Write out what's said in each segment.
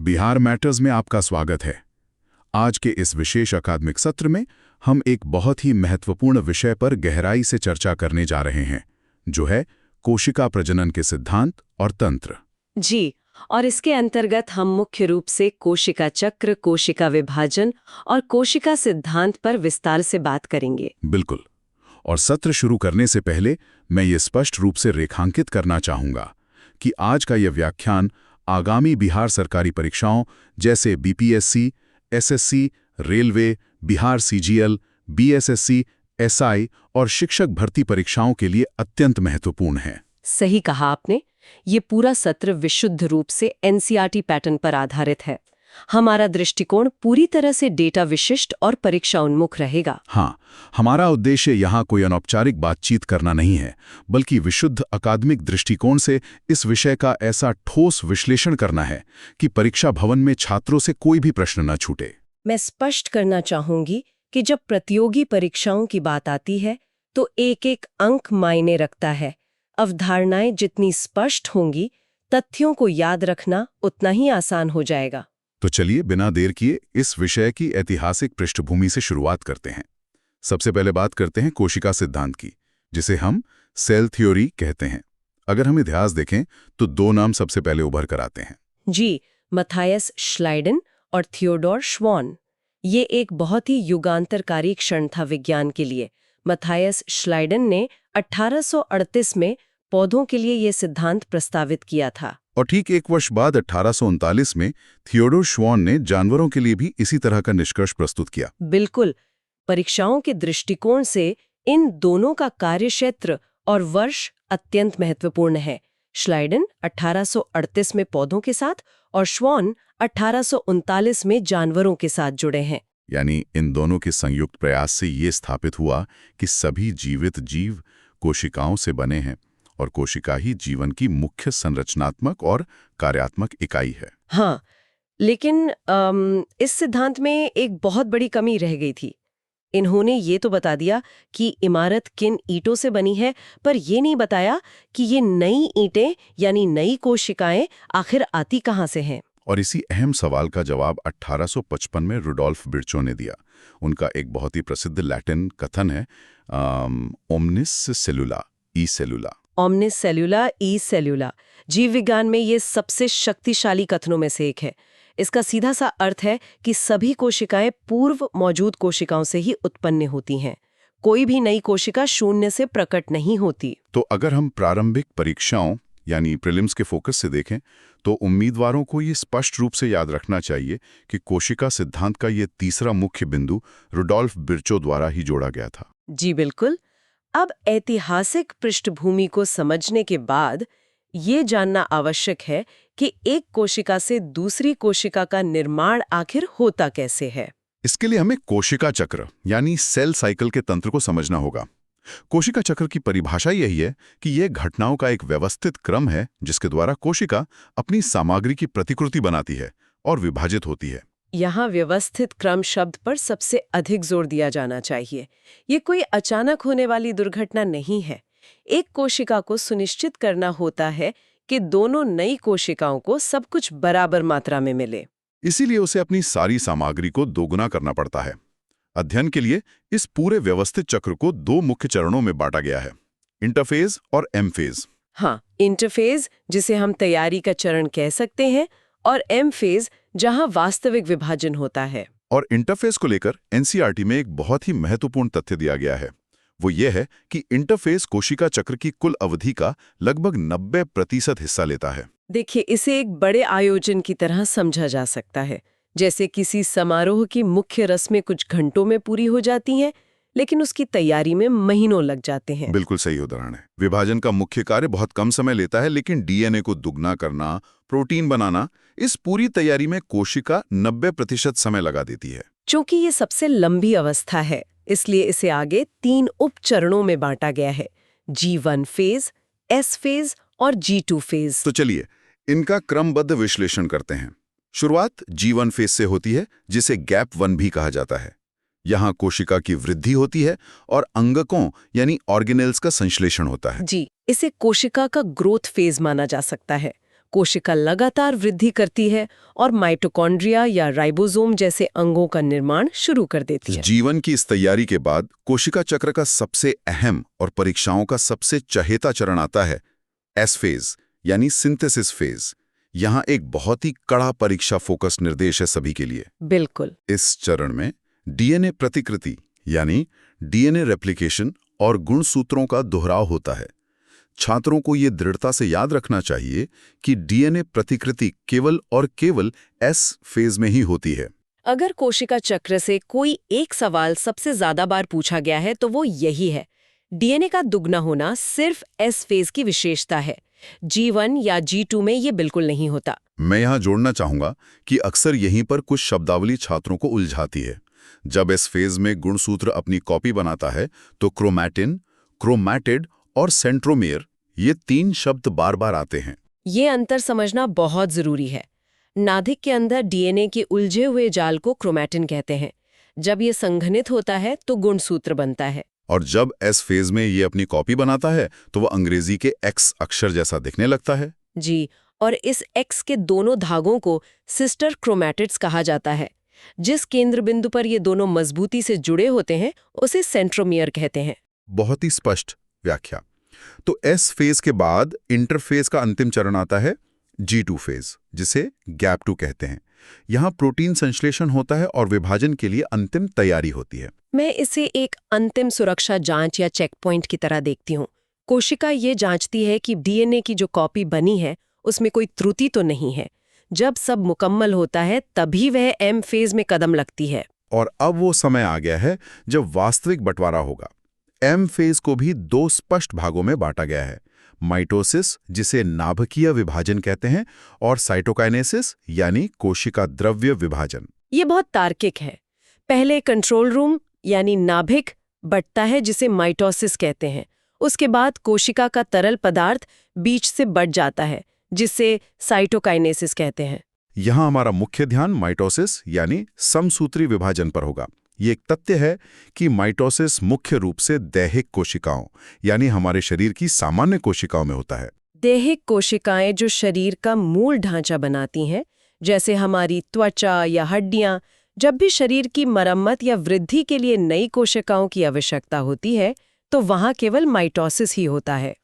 Bihar matters में आपका स्वागत है। आज के इस विशेष अकादमिक सत्र में हम एक बहुत ही महत्वपूर्ण विषय पर गहराई से चर्चा करने जा रहे हैं, जो है कोशिका प्रजनन के सिद्धांत और तंत्र। जी, और इसके अंतर्गत हम मुख्य रूप से कोशिका चक्र, कोशिका विभाजन और कोशिका सिद्धांत पर विस्तार से बात करेंगे। बिल्कुल। और सत्र शुरू करने से पहले मैं ये स्पष्ट रूप से रेखांकित करना चाहूंगा कि आज का यह व्याख्यान आगामी बिहार सरकारी परीक्षाओं जैसे BPSC, SSC, railway, Bihar CGL, BSSC, SI और शिक्षक भर्ती परीक्षाओं के लिए अत्यंत महत्वपूर्ण है। सही कहा आपने। ये पूरा सत्र विशुद्ध रूप से एनसीईआरटी पैटर्न पर आधारित है। हमारा दृष्टिकोण पूरी तरह से डेटा विशिष्ट और परीक्षा उन्मुख रहेगा। हाँ, हमारा उद्देश्य यहाँ कोई अनौपचारिक बातचीत करना नहीं है, बल्कि विशुद्ध अकादमिक दृष्टिकोण से इस विषय का ऐसा ठोस विश्लेषण करना है कि परीक्षा भवन में छात्रों से कोई भी प्रश्न न छूटे। मैं स्पष्ट करना चाहूंगी कि जब प्रतियोगी परीक्षाओं की बात आती है तो एक एक अंक मायने रखता है। अवधारणाएं जितनी स्पष्ट होंगी, तथ्यों को याद रखना उतना ही आसान हो जाएगा। तो चलिए बिना देर किए इस विषय की ऐतिहासिक पृष्ठभूमि से शुरुआत करते हैं। सबसे पहले बात करते हैं कोशिका सिद्धांत की, जिसे हम सेल थ्योरी कहते हैं। अगर हम इतिहास देखें तो दो नाम सबसे पहले उभर कर आते हैं। जी, मैथियस श्लाइडन और थियोडोर श्वान। ये एक बहुत ही युगांतरकारी क्षण था विज्ञान के लिए। मैथियस श्लाइडन ने 1838 में पौधों के लिए ये सिद्धांत प्रस्तावित किया था। और ठीक एक वर्ष बाद 1839 में थियोडोर श्वान ने जानवरों के लिए भी इसी तरह का निष्कर्ष प्रस्तुत किया। बिल्कुल। परीक्षाओं के दृष्टिकोण से इन दोनों का कार्यक्षेत्र और वर्ष अत्यंत महत्वपूर्ण है। श्लाइडन 1838 में पौधों के साथ और श्वान 1839 में जानवरों के साथ जुड़े हैं। यानी इन दोनों के संयुक्त प्रयास से ये स्थापित हुआ कि सभी जीवित जीव कोशिकाओं से बने हैं और कोशिका ही जीवन की मुख्य संरचनात्मक और कार्यात्मक इकाई है। हाँ, लेकिन इस सिद्धांत में एक बहुत बड़ी कमी रह गई थी। इन्होंने ये तो बता दिया कि इमारत किन ईंटों से बनी है, पर ये नहीं बताया कि ये नई ईंटें यानी नई कोशिकाएं आखिर आती कहाँ से हैं। और इसी अहम सवाल का जवाब 1855 में रुडोल्फ बिर्चो ने दिया। उनका एक बहुत ही प्रसिद्ध लैटिन कथन है, ओमनिस सेलुला ई सेलुला। ओमनिस सेलुला ई सेलुला जीव विज्ञान में ये सबसे शक्तिशाली कथनों में से एक है। इसका सीधा सा अर्थ है कि सभी कोशिकाएं पूर्व मौजूद कोशिकाओं से ही उत्पन्न होती हैं। कोई भी नई कोशिका शून्य से प्रकट नहीं होती। तो अगर हम प्रारंभिक परीक्षाओं यानी प्रीलिम्स के फोकस से देखें तो उम्मीदवारों को ये स्पष्ट रूप से याद रखना चाहिए कि कोशिका सिद्धांत का ये तीसरा मुख्य बिंदु रुडोल्फ बिर्चो द्वारा ही जोड़ा गया था। जी बिल्कुल। अब ऐतिहासिक पृष्ठभूमि को समझने के बाद ये जानना आवश्यक है कि एक कोशिका से दूसरी कोशिका का निर्माण आखिर होता कैसे है। इसके लिए हमें कोशिका चक्र यानी सेल साइकिल के तंत्र को समझना होगा। कोशिका चक्र की परिभाषा यही है कि यह घटनाओं का एक व्यवस्थित क्रम है जिसके द्वारा कोशिका अपनी सामग्री की प्रतिकृति बनाती है और विभाजित होती है। यहाँ व्यवस्थित क्रम शब्द पर सबसे अधिक जोर दिया जाना चाहिए। ये कोई अचानक होने वाली दुर्घटना नहीं है। एक कोशिका को सुनिश्चित करना होता है कि दोनों नई कोशिकाओं को सब कुछ बराबर मात्रा में मिले। इसीलिए उसे अपनी सारी सामग्री को दोगुना करना पड़ता है। अध्ययन के लिए इस पूरे व्यवस्थित चक्र को दो मुख्य चरणों में बांटा गया है, इंटरफेज और एम फेज। हाँ, इंटरफेज जिसे हम तैयारी का चरण कह सकते हैं और एम फेज जहां वास्तविक विभाजन होता है। और इंटरफेज को लेकर एनसीईआरटी में एक बहुत ही महत्वपूर्ण तथ्य दिया गया है। वो ये है कि इंटरफेज कोशिका चक्र की कुल अवधि का लगभग 90% हिस्सा लेता है। देखिए, इसे एक बड़े आयोजन की तरह समझा जा सकता है। जैसे किसी समारोह की मुख्य रस्में कुछ घंटों में पूरी हो जाती हैं, लेकिन उसकी तैयारी में महीनों लग जाते हैं। बिल्कुल सही उदाहरण है। विभाजन का मुख्य कार्य बहुत कम समय लेता है, लेकिन डीएनए को दुगना करना, प्रोटीन बनाना, इस पूरी तैयारी में कोशिका 90% समय लगा देती है। चूंकि ये सबसे लंबी अवस्था है, इसलिए इसे आगे 3 उप चरणों में बांटा गया है, G1 फेज, S फेज और G2 फेज। तो चलिए इनका क्रमबद्ध विश्लेषण करते हैं। शुरुआत G1 फेज से होती है, जिसे गैप 1 भी कहा जाता है। यहाँ कोशिका की वृद्धि होती है और अंगकों यानी ऑर्गेनेल्स का संश्लेषण होता है। जी, इसे कोशिका का ग्रोथ फेज माना जा सकता है। कोशिका लगातार वृद्धि करती है और माइटोकॉन्ड्रिया या राइबोसोम जैसे अंगों का निर्माण शुरू कर देती है। जीवन की इस तैयारी के बाद कोशिका चक्र का सबसे अहम और परीक्षाओं का सबसे चहेता चरण आता है एस फेज, यानी सिंथेसिस फेज। यहाँ एक बहुत ही कड़ा परीक्षा फोकस निर्देश है सभी के लिए। बिल्कुल। इस चरण में डीएनए प्रतिकृति यानी डीएनए रेप्लिकेशन और गुणसूत्रों का दोहराव होता है। छात्रों को ये दृढ़ता से याद रखना चाहिए कि डीएनए प्रतिकृति केवल और केवल एस फेज में ही होती है। अगर कोशिका चक्र से कोई एक सवाल सबसे ज्यादा बार पूछा गया है तो वो यही है, डीएनए का दुगना होना सिर्फ एस फेज की विशेषता है, G1 या G2 में ये बिल्कुल नहीं होता। मैं यहाँ जोड़ना चाहूंगा कि अक्सर यहीं पर कुछ शब्दावली छात्रों को उलझाती है। जब इस फेज में गुणसूत्र अपनी कॉपी बनाता है तो क्रोमैटिन, क्रोमैटिड और सेंट्रोमियर ये 3 शब्द बार बार आते हैं। ये अंतर समझना बहुत जरूरी है। नाभिक के अंदर डीएनए के उलझे हुए जाल को क्रोमैटिन कहते हैं। जब ये संघनित होता है तो गुणसूत्र बनता है। और जब एस फेज में ये अपनी कॉपी बनाता है तो वो अंग्रेजी के एक्स अक्षर जैसा दिखने लगता है। जी, और इस एक्स के दोनों धागों को सिस्टर क्रोमैटिड्स कहा जाता है। जिस केंद्र बिंदु पर ये दोनों मजबूती से जुड़े होते हैं उसे सेंट्रोमियर कहते हैं। बहुत ही स्पष्ट व्याख्या। तो एस फेज के बाद इंटरफेज का अंतिम चरण आता है G2 फेज, जिसे गैप 2 कहते हैं। यहाँ प्रोटीन संश्लेषण होता है और विभाजन के लिए अंतिम तैयारी होती है। मैं इसे एक अंतिम सुरक्षा जांच या चेक पॉइंट की तरह देखती हूँ। कोशिका ये जांचती है कि डीएनए की जो कॉपी बनी है उसमें कोई त्रुटि तो नहीं है। जब सब मुकम्मल होता है तभी वह एम फेज में कदम लगती है। और अब वो समय आ गया है जब वास्तविक बंटवारा होगा। एम फेज को भी 2 स्पष्ट भागों में बांटा गया है, माइटोसिस जिसे नाभिकीय विभाजन कहते हैं और साइटोकाइनेसिस यानी कोशिका द्रव्य विभाजन। ये बहुत तार्किक है। पहले कंट्रोल रूम यानी नाभिक बढ़ता है जिसे माइटोसिस कहते हैं। उसके बाद कोशिका का तरल पदार्थ बीच से बढ़ जाता है जिसे साइटोकाइनेसिस कहते हैं। यहाँ हमारा मुख्य ध्यान माइटोसिस यानी समसूत्री विभाजन पर होगा। ये एक तथ्य है कि माइटोसिस मुख्य रूप से दैहिक कोशिकाओं यानी हमारे शरीर की सामान्य कोशिकाओं में होता है। दैहिक कोशिकाएं जो शरीर का मूल ढांचा बनाती हैं, जैसे हमारी त्वचा या हड्डियां, जब भी शरीर की मरम्मत या वृद्धि के लिए नई कोशिकाओं की आवश्यकता होती है तो वहां केवल माइटोसिस ही होता है।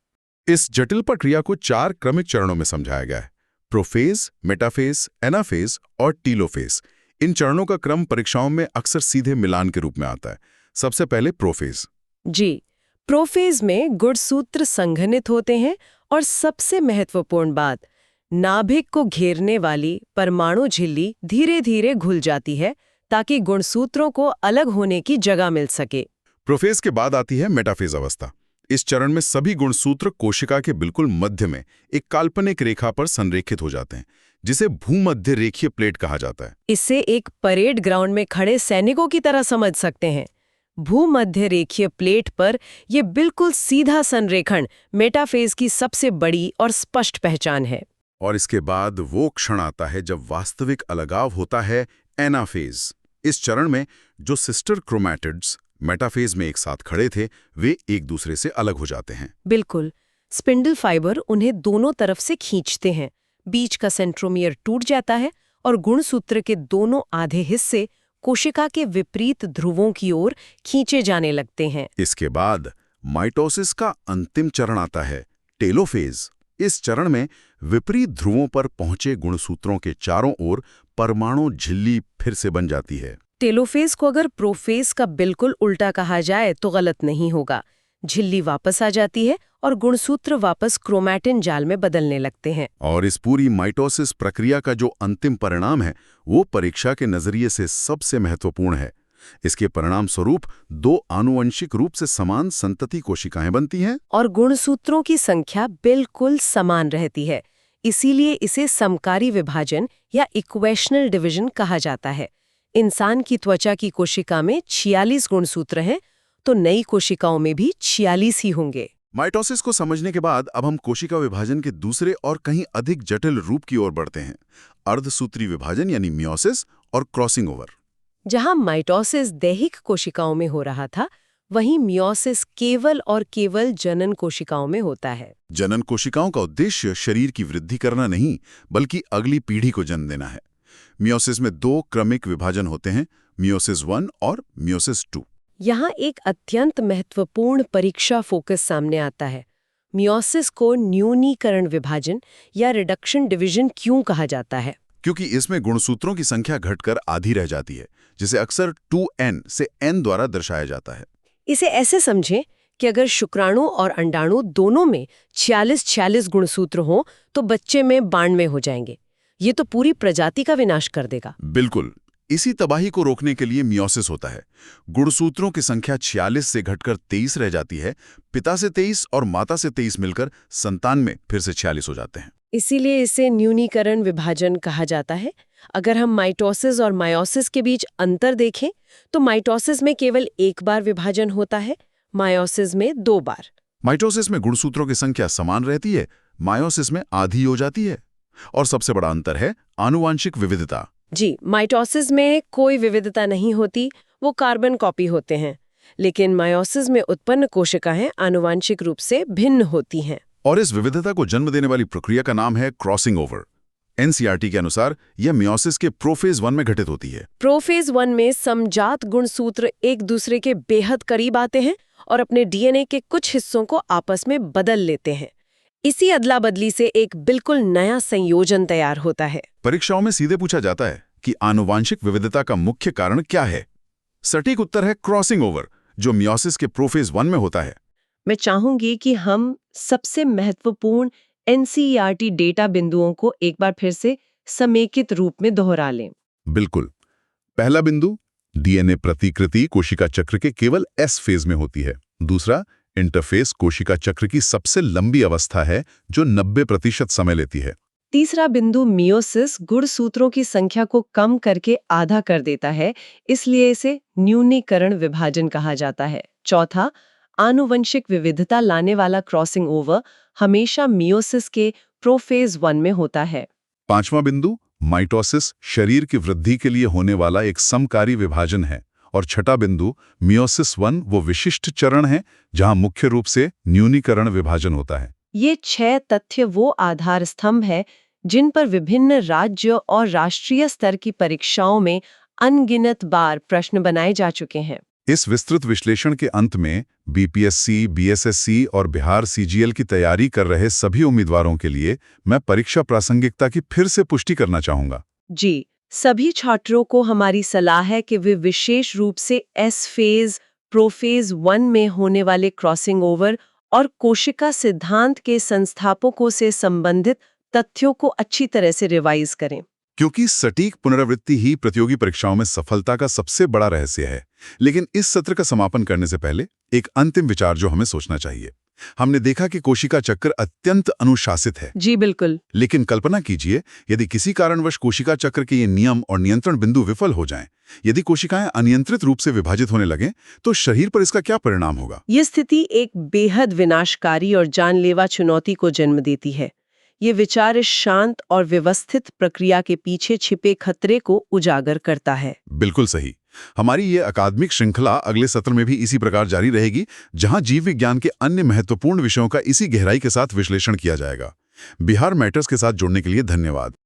इस जटिल प्रक्रिया को 4 क्रमिक चरणों में समझाया गया है: प्रोफेज, मेटाफेज, एनाफेज और टीलोफेज। इन चरणों का क्रम परीक्षाओं में अक्सर सीधे मिलान के रूप में आता है। सबसे पहले प्रोफेज। जी, प्रोफेज में गुणसूत्र संघनित होते हैं और सबसे महत्वपूर्ण बात, नाभिक को घेरने वाली परमाणु झिल्ली धीरे धीरे घुल जाती है ताकि गुणसूत्रों को अलग होने की जगह मिल सके। प्रोफेज के बाद आती है मेटाफेज अवस्था। इस चरण में सभी गुणसूत्र कोशिका के बिल्कुल मध्य में एक काल्पनिक रेखा पर संरेखित हो जाते हैं, जिसे भूमध्य रेखीय प्लेट कहा जाता है। इसे एक परेड ग्राउंड में खड़े सैनिकों की तरह समझ सकते हैं। भूमध्य रेखीय प्लेट पर यह बिल्कुल सीधा संरेखण मेटाफेज की सबसे बड़ी और स्पष्ट पहचान है। और इसके बाद वो क्षण आता है जब वास्तविक अलगाव होता है, एनाफेज। इस चरण में जो सिस्टर क्रोमैटिड्स मेटाफेज में एक साथ खड़े थे वे एक दूसरे से अलग हो जाते हैं। बिल्कुल, स्पिंडल फाइबर उन्हें दोनों तरफ से खींचते हैं। बीच का सेंट्रोमियर टूट जाता है और गुणसूत्र के दोनों आधे हिस्से कोशिका के विपरीत ध्रुवों की ओर खींचे जाने लगते हैं। इसके बाद माइटोसिस का अंतिम चरण आता है, टेलोफेज। इस चरण में विपरीत ध्रुवों पर पहुंचे गुणसूत्रों के चारों ओर परमाणु झिल्ली फिर से बन जाती है। टेलोफेज को अगर प्रोफेज का बिल्कुल उल्टा कहा जाए तो गलत नहीं होगा। झिल्ली वापस आ जाती है और गुणसूत्र वापस क्रोमैटिन जाल में बदलने लगते हैं। और इस पूरी माइटोसिस प्रक्रिया का जो अंतिम परिणाम है वो परीक्षा के नजरिए से सबसे महत्वपूर्ण है। इसके परिणाम स्वरूप 2 आनुवंशिक रूप से समान संतति कोशिकाएं बनती हैं और गुणसूत्रों की संख्या बिल्कुल समान रहती है। इसीलिए इसे समकारी विभाजन या इक्वेशनल डिवीजन कहा जाता है। इंसान की त्वचा की कोशिका में 46 गुणसूत्र हैं तो नई कोशिकाओं में भी 46 ही होंगे। माइटोसिस को समझने के बाद अब हम कोशिका विभाजन के दूसरे और कहीं अधिक जटिल रूप की ओर बढ़ते हैं, अर्धसूत्री विभाजन यानी मियोसिस और क्रॉसिंग ओवर। जहां माइटोसिस दैहिक कोशिकाओं में हो रहा था, वहीं मियोसिस केवल और केवल जनन कोशिकाओं में होता है। जनन कोशिकाओं का उद्देश्य शरीर की वृद्धि करना नहीं, बल्कि अगली पीढ़ी को जन्म देना है। मियोसिस में 2 क्रमिक विभाजन होते हैं, मियोसिस 1 और मियोसिस 2। यहाँ एक अत्यंत महत्वपूर्ण परीक्षा फोकस सामने आता है। मियोसिस को न्यूनीकरण विभाजन या रिडक्शन डिवीजन क्यों कहा जाता है? क्योंकि इसमें गुणसूत्रों की संख्या घटकर आधी रह जाती है, जिसे अक्सर 2n से n द्वारा दर्शाया जाता है। इसे ऐसे समझें कि अगर शुक्राणु और अंडाणु दोनों में 46 गुणसूत्र हों तो बच्चे में 92 हो जाएंगे। ये तो पूरी प्रजाति का विनाश कर देगा। बिल्कुल। इसी तबाही को रोकने के लिए मियोसिस होता है। गुणसूत्रों की संख्या 46 से घटकर 23 रह जाती है। पिता से 23 और माता से 23 मिलकर संतान में फिर से 46 हो जाते हैं। इसीलिए इसे न्यूनीकरण विभाजन कहा जाता है। अगर हम माइटोसिस और मायोसिस के बीच अंतर देखें तो माइटोसिस में केवल 1 बार विभाजन होता है, मायोसिस में 2 बार। माइटोसिस में गुणसूत्रों की संख्या समान रहती है, मायोसिस में आधी हो जाती है। और सबसे बड़ा अंतर है आनुवांशिक विविधता। जी, माइटोसिस में कोई विविधता नहीं होती, वो कार्बन कॉपी होते हैं। लेकिन मायोसिस में उत्पन्न कोशिकाएं आनुवांशिक रूप से भिन्न होती हैं। और इस विविधता को जन्म देने वाली प्रक्रिया का नाम है क्रॉसिंग ओवर। एनसीईआरटी के अनुसार यह मियोसिस के प्रोफेज 1 में घटित होती है। प्रोफेज 1 में समजात गुणसूत्र एक दूसरे के बेहद करीब आते हैं और अपने डीएनए के कुछ हिस्सों को आपस में बदल लेते हैं। इसी अदला बदली से एक बिल्कुल नया संयोजन तैयार होता है। परीक्षाओं में सीधे पूछा जाता है कि आनुवांशिक विविधता का मुख्य कारण क्या है। सटीक उत्तर है क्रॉसिंग ओवर, जो मियोसिस के प्रोफेज 1 में होता है। मैं चाहूंगी कि हम सबसे महत्वपूर्ण एनसीईआरटी डेटा बिंदुओं को एक बार फिर से समेकित रूप में दोहरा लें। बिल्कुल। पहला बिंदु, डीएनए प्रतिकृति कोशिका चक्र के केवल एस फेज में होती है। दूसरा, इंटरफेस कोशिका चक्र की सबसे लंबी अवस्था है जो 90% समय लेती है। तीसरा बिंदु, मियोसिस गुणसूत्रों की संख्या को कम करके आधा कर देता है, इसलिए इसे न्यूनीकरण विभाजन कहा जाता है। चौथा, आनुवंशिक विविधता लाने वाला क्रॉसिंग ओवर हमेशा मियोसिस के प्रोफेज 1 में होता है। पांचवा बिंदु, माइटोसिस शरीर की वृद्धि के लिए होने वाला एक समकारी विभाजन है। और छठा बिंदु, मियोसिस 1 वो विशिष्ट चरण है जहां मुख्य रूप से न्यूनीकरण विभाजन होता है। ये 6 तथ्य वो आधार स्तंभ है जिन पर विभिन्न राज्य और राष्ट्रीय स्तर की परीक्षाओं में अनगिनत बार प्रश्न बनाए जा चुके हैं। इस विस्तृत विश्लेषण के अंत में बीपीएससी, बीएसएससी और बिहार सीजीएल की तैयारी कर रहे सभी उम्मीदवारों के लिए मैं परीक्षा प्रासंगिकता की फिर से पुष्टि करना चाहूंगा। जी, सभी छात्रों को हमारी सलाह है कि वे विशेष रूप से एस फेज, प्रोफेज 1 में होने वाले क्रॉसिंग ओवर और कोशिका सिद्धांत के संस्थापकों से संबंधित तथ्यों को अच्छी तरह से रिवाइज करें। क्योंकि सटीक पुनरावृत्ति ही प्रतियोगी परीक्षाओं में सफलता का सबसे बड़ा रहस्य है। लेकिन इस सत्र का समापन करने से पहले एक अंतिम विचार जो हमें सोचना चाहिए। हमने देखा कि कोशिका चक्र अत्यंत अनुशासित है। जी बिल्कुल। लेकिन कल्पना कीजिए, यदि किसी कारणवश कोशिका चक्र के ये नियम और नियंत्रण बिंदु विफल हो जाएं, यदि कोशिकाएं अनियंत्रित रूप से विभाजित होने लगें, तो शरीर पर इसका क्या परिणाम होगा? ये स्थिति एक बेहद विनाशकारी और जानलेवा चुनौती को जन्म देती है। ये विचार इस शांत और व्यवस्थित प्रक्रिया के पीछे छिपे खतरे को उजागर करता है। बिल्कुल सही। हमारी ये अकादमिक श्रृंखला अगले सत्र में भी इसी प्रकार जारी रहेगी, जहां जीव विज्ञान के अन्य महत्वपूर्ण विषयों का इसी गहराई के साथ विश्लेषण किया जाएगा। बिहार मैटर्स के साथ जुड़ने के लिए धन्यवाद।